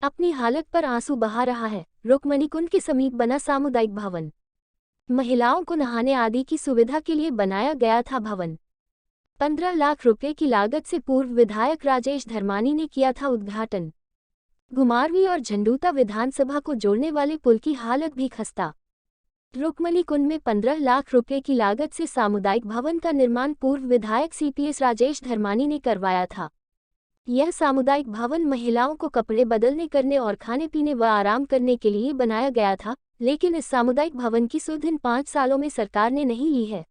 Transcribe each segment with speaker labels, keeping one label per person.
Speaker 1: अपनी हालत पर आंसू बहा रहा है। रुक्मणी कुंड के समीप बना सामुदायिक भवन। महिलाओं को नहाने आदि की सुविधा के लिए बनाया गया था भवन। 15 लाख रुपए की लागत से पूर्व विधायक राजेश धर्मानी ने किया था उद्घाटन। घुमारवीं और झंडूता विधानसभा को जोड़ने वाले पुल की हालत भी खस्ता। रुक्मणी कुंड में 15 लाख रुपए की लागत से सामुदायिक भवन का निर्माण पूर्व विधायक सीपीएस राजेश धर्मानी ने करवाया था। यह सामुदायिक भवन महिलाओं को कपड़े बदलने करने और खाने पीने व आराम करने के लिए बनाया गया था, लेकिन इस सामुदायिक भवन की सुध इन 5 सालों में सरकार ने नहीं ली है।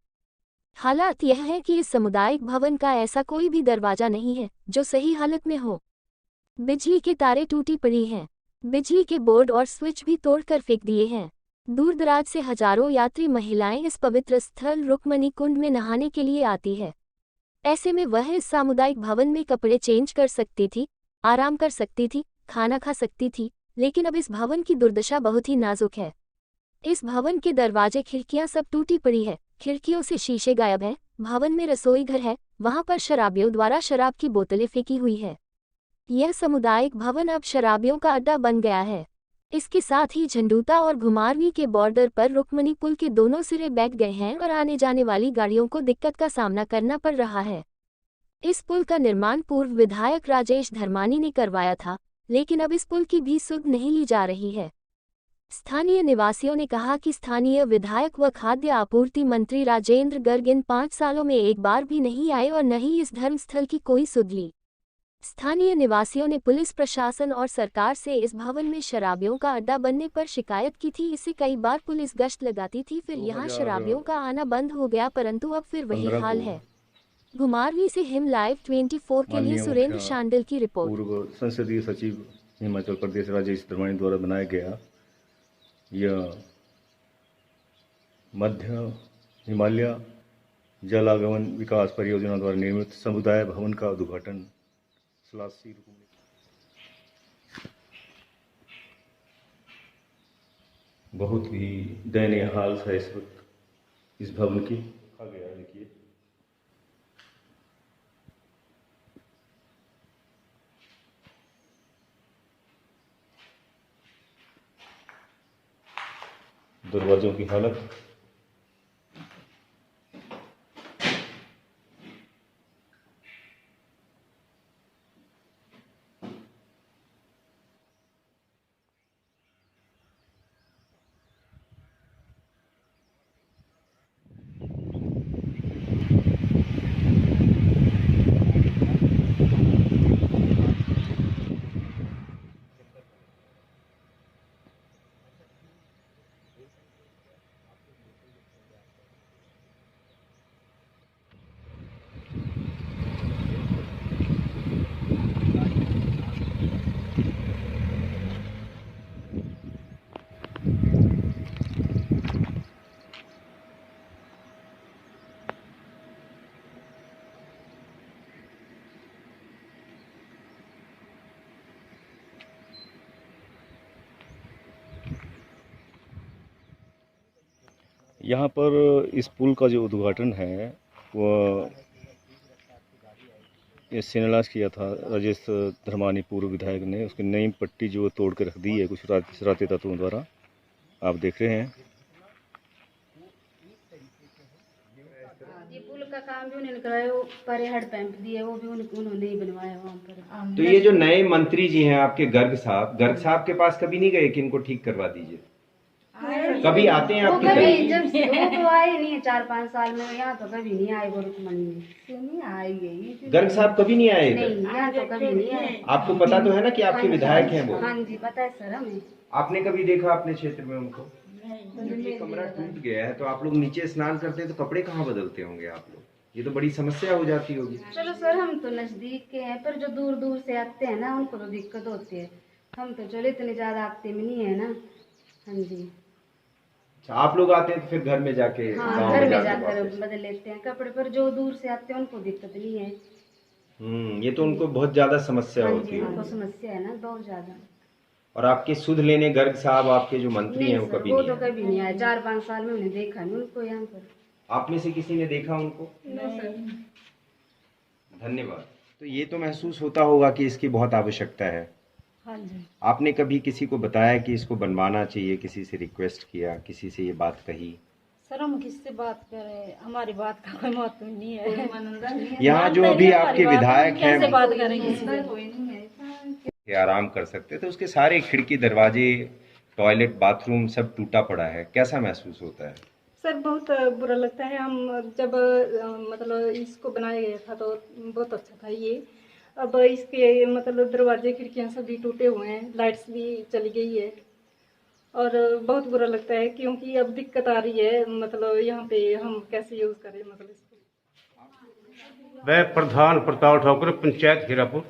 Speaker 1: हालात यह है कि इस सामुदायिक भवन का ऐसा कोई भी दरवाजा नहीं है जो सही हालत में हो। बिजली के तारे टूटी पड़ी हैं। बिजली के बोर्ड और स्विच भी तोड़कर फेंक दिए हैं। दूर दराज से हजारों यात्री महिलाएं इस पवित्र स्थल रुक्मणी कुंड में नहाने के लिए आती है। ऐसे में वह इस सामुदायिक भवन में कपड़े चेंज कर सकती थी, आराम कर सकती थी, खाना खा सकती थी, लेकिन अब इस भवन की दुर्दशा बहुत ही नाजुक है। इस भवन के दरवाजे खिड़कियां सब टूटी पड़ी है, खिड़कियों से शीशे गायब हैं। भवन में रसोई घर है, वहां पर शराबियों द्वारा शराब की बोतलें फेंकी हुई है। यह सामुदायिक भवन अब शराबियों का अड्डा बन गया है। इसके साथ ही झंडूता और घुमारवीं के बॉर्डर पर रुक्मणी पुल के दोनों सिरे बैठ गए हैं और आने जाने वाली गाड़ियों को दिक्कत का सामना करना पड़ रहा है। इस पुल का निर्माण पूर्व विधायक राजेश धर्मानी ने करवाया था, लेकिन अब इस पुल की भी सुध नहीं ली जा रही है। स्थानीय निवासियों ने कहा कि स्थानीय विधायक व खाद्य आपूर्ति मंत्री राजेंद्र गर्ग इन 5 सालों में एक बार भी नहीं आए और न ही इस धर्मस्थल की कोई सुध ली। स्थानीय निवासियों ने पुलिस प्रशासन और सरकार से इस भवन में शराबियों का अड्डा बनने पर शिकायत की थी। इससे कई बार पुलिस गश्त लगाती थी, फिर यहाँ शराबियों का आना बंद हो गया, परंतु अब फिर वही हाल है। घुमारवीं से हिम लाइव 24 के लिए सुरेंद्र शांडिल की रिपोर्ट।
Speaker 2: पूर्व संसदीय सचिव हिमाचल प्रदेश राजेश धर्मानी द्वारा बनाया गया यह मध्य हिमालय जल आगमन विकास परियोजना द्वारा निर्मित समुदाय भवन का उद्घाटन बहुत ही दयनीय हाल है इस वक्त इस भवन की। आ गया देखिए, दरवाजों की हालत, यहाँ पर इस पुल का जो उद्घाटन है वह ये शिलान्यास किया था राजेश धर्मानी पूर्व विधायक ने। उसकी नई पट्टी जो तोड़ के रख दी है कुछ शरारती तत्वों द्वारा, आप देख रहे हैं।
Speaker 3: ये पुल का काम भी उन्होंने कराया, वो पर हेड पैंप दिए वो भी उन्होंने ही बनवाया वहाँ पर।
Speaker 4: तो ये जो नए मंत्री जी हैं आपके गर्ग साहब के पास कभी नहीं गए कि इनको ठीक करवा दीजिए? कभी आते हैं आपके
Speaker 3: कभी जब वो तो आए नहीं 4-5 साल में, यहाँ तो कभी नहीं आए। वो रुक्मणी में नहीं आई गई,
Speaker 4: गर्ग साहब कभी नहीं आए?
Speaker 3: नहीं, यहाँ तो कभी नहीं आए।
Speaker 4: आपको पता तो है ना कि आपके विधायक हैं वो?
Speaker 3: हाँ जी पता है सर हमें।
Speaker 4: आपने कभी देखा अपने क्षेत्र में उनको? जब ये कमरा टूट गया है तो आप लोग नीचे स्नान करते हैं तो कपड़े कहाँ बदलते होंगे आप लोग? ये तो बड़ी समस्या हो जाती होगी।
Speaker 3: चलो सर हम तो नजदीक के हैं, पर जो दूर दूर से आते हैं ना उनको तो दिक्कत होती है। हम तो चलो इतने ज्यादा आते में नहीं है ना। हाँ जी।
Speaker 4: अच्छा, आप लोग आते हैं तो फिर घर में जाके
Speaker 3: हाँ, घर में जाकर बदल लेते हैं कपड़े, पर जो दूर से आते हैं उनको दिक्कत नहीं है।
Speaker 4: ये तो उनको बहुत ज्यादा समस्या होती है।
Speaker 3: उनको समस्या है ना बहुत ज्यादा।
Speaker 4: और आपके सुध लेने गर्ग साहब आपके जो मंत्री हैं वो कभी नहीं?
Speaker 3: वो तो कभी नहीं आए, 4-5 साल में उन्हें देखा नहीं उनको यहाँ पर।
Speaker 4: आप में से किसी ने देखा उनको? धन्यवाद। तो ये तो महसूस होता होगा कि इसकी बहुत आवश्यकता है।
Speaker 5: हाँ जी।
Speaker 4: आपने कभी किसी को बताया कि इसको बनवाना चाहिए, किसी से रिक्वेस्ट किया, किसी से ये बात कही?
Speaker 5: सर हम किससे बात करें, हमारी बात का कोई महत्व नहीं है।
Speaker 4: यहाँ जो
Speaker 5: मानते
Speaker 4: अभी
Speaker 5: नहीं
Speaker 4: आपके
Speaker 5: हमारी बात,
Speaker 4: विधायक
Speaker 5: हम कैसे
Speaker 4: हैं,
Speaker 5: बात करें किसी से?
Speaker 4: के आराम कर सकते थे, उसके सारे खिड़की दरवाजे, टॉयलेट, बाथरूम सब टूटा पड़ा है, कैसा महसूस होता है?
Speaker 5: सर बहुत बुरा लगता है। हम जब मतलब इसको बनाया गया था तो बहुत अच्छा था ये। अब इसके मतलब दरवाजे खिड़कियां सभी टूटे हुए हैं, लाइट्स भी चली गई है और बहुत बुरा लगता है क्योंकि अब दिक्कत आ रही है। मतलब यहाँ पे हम कैसे यूज़ करें मतलब इसको।
Speaker 6: मैं प्रधान प्रताप ठाकुर, पंचायत हीरापुर।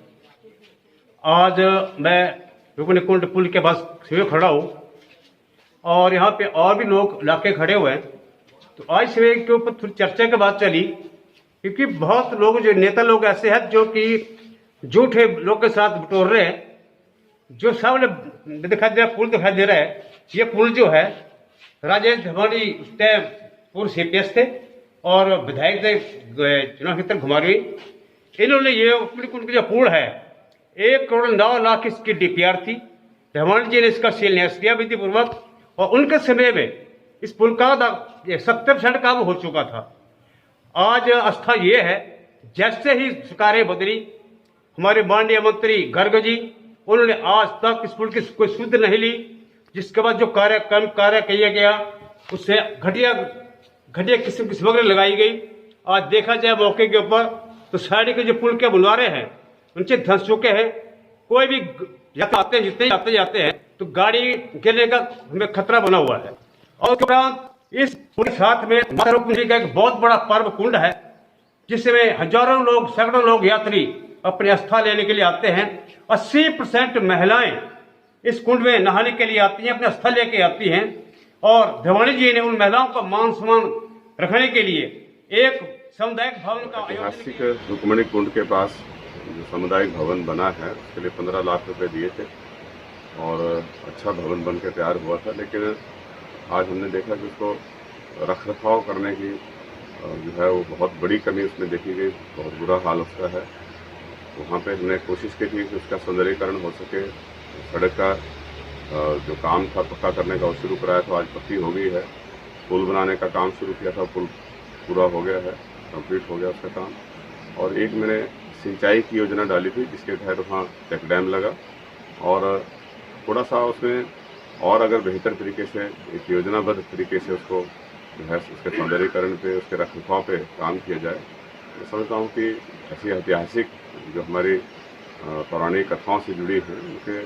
Speaker 6: आज मैं रुकनी कुंड पुल के पास से खड़ा हूँ और यहाँ पे और भी लोग इलाके खड़े हुए हैं। तो आज से के ऊपर थोड़ी चर्चा के बात चली क्योंकि बहुत लोग जो नेता लोग ऐसे हैं जो कि झूठे लोग के साथ बटोर रहे हैं। जो सामने दिखाई दे रहा पुल दिखाई दे रहा है, ये पुल जो है राजेश धमानी उस टाइम पूर्व सीपीएस थे और विधायक थे चुनाव क्षेत्र घुमारवी। इन्होंने ये कुंड जो पुल है 1,09,00,000 इसकी डीपीआर थी। धमानी जी ने इसका शिलान्यास किया विधि पूर्वक और उनके समय में इस पुल का 70% काम हो चुका था। आज अवस्था ये है, जैसे ही सरकारें बदली, हमारे माननीय मंत्री गर्ग जी, उन्होंने आज तक इस पुल की कोई सुध नहीं ली। जिसके बाद जो कार्य किया गया उससे घटिया किस्म की सामग्री लगाई गई। आज देखा जाए मौके के ऊपर तो साइड के जो पुल के बुलवारे हैं उनसे धंस चुके हैं। कोई भी आते हैं, जितने आते जाते हैं तो गाड़ी गिरने का हमें खतरा बना हुआ है। और उसके उपरांत इस पुल के साथ में माता कुंड का एक बहुत बड़ा पर्व कुंड है जिसमें हजारों लोग, सैकड़ों लोग यात्री अपनी आस्था लेने के लिए आते हैं। 80% महिलाएं इस कुंड में नहाने के लिए आती हैं, अपनी आस्था लेके आती हैं। और धमानी जी ने उन महिलाओं का मान सम्मान रखने के लिए एक सामुदायिक भवन का
Speaker 7: ऐतिहासिक रुक्मणी कुंड के पास जो सामुदायिक भवन बना है उसके लिए 15 लाख रुपए दिए थे और अच्छा भवन बन के तैयार हुआ था। लेकिन आज हमने देखा कि उसको रख रखाव करने की जो है वो बहुत बड़ी कमी उसमें देखी गई। बहुत बुरा हाल उसका है। वहाँ पे हमने कोशिश की थी कि उसका सौंदर्यीकरण हो सके। सड़क का जो काम था पक्का करने का वो शुरू कराया था, आज पक्की हो गई है। पुल बनाने का काम शुरू किया था, पुल पूरा हो गया है, कंप्लीट हो गया उसका काम। और एक मैंने सिंचाई की योजना डाली थी जिसके तहत वहाँ चेक डैम लगा और थोड़ा सा उसमें और अगर बेहतर तरीके से एक योजनाबद्ध तरीके से उसको जो है उसके सौंदर्यीकरण पे, उसके रखरखाव पे काम किया जाए। मैं समझता हूँ कि ऐसी ऐतिहासिक जो हमारी पौराणिक कथाओं से जुड़ी हैं उनके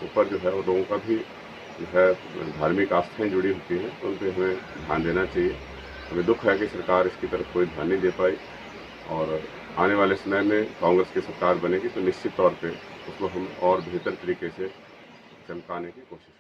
Speaker 7: ऊपर जो है वो लोगों का भी जो है धार्मिक आस्थाएं जुड़ी होती हैं, तो उन पर हमें ध्यान देना चाहिए। हमें दुख है कि सरकार इसकी तरफ कोई ध्यान नहीं दे पाई और आने वाले समय में कांग्रेस की सरकार बनेगी तो निश्चित तौर पे उसको हम और बेहतर तरीके से चमकाने की कोशिश